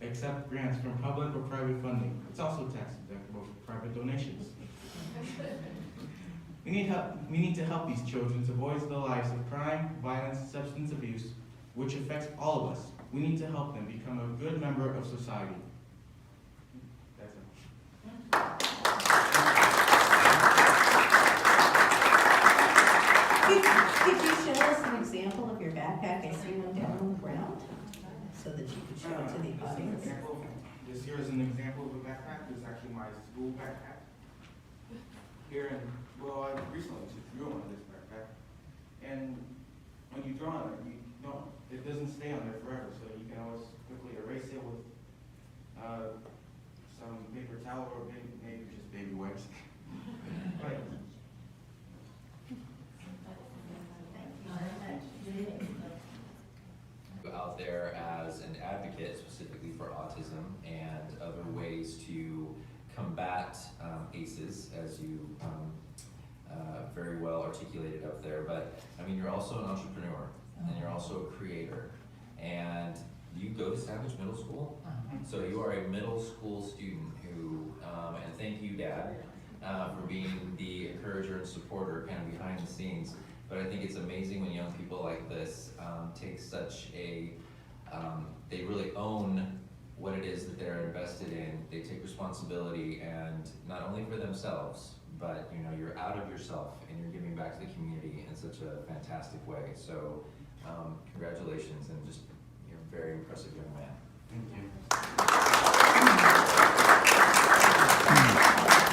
accept grants from public or private funding. It's also tax deductible for private donations. We need to help these children to avoid the lives of crime, violence, substance abuse, which affects all of us. We need to help them become a good member of society. That's it. Could you show us an example of your backpack? I see one down on the ground, so that you could show it to the audience. This here is an example of a backpack. This is actually my school backpack. Here in, well, I recently just drew on this backpack. And when you draw on it, it doesn't stay on there forever, so you can always quickly erase it with some paper towel or maybe just baby wipes. Right. Out there as an advocate specifically for autism and other ways to combat ACEs, as you very well articulated up there. But I mean, you're also an entrepreneur and you're also a creator. And you go to Savage Middle School, so you are a middle school student who, and thank you, Dad, for being the encourager and supporter kind of behind the scenes. But I think it's amazing when young people like this take such a, they really own what it is that they're invested in. They take responsibility, and not only for themselves, but you know, you're out of yourself and you're giving back to the community in such a fantastic way. So congratulations, and just, you're a very impressive young man. Thank you.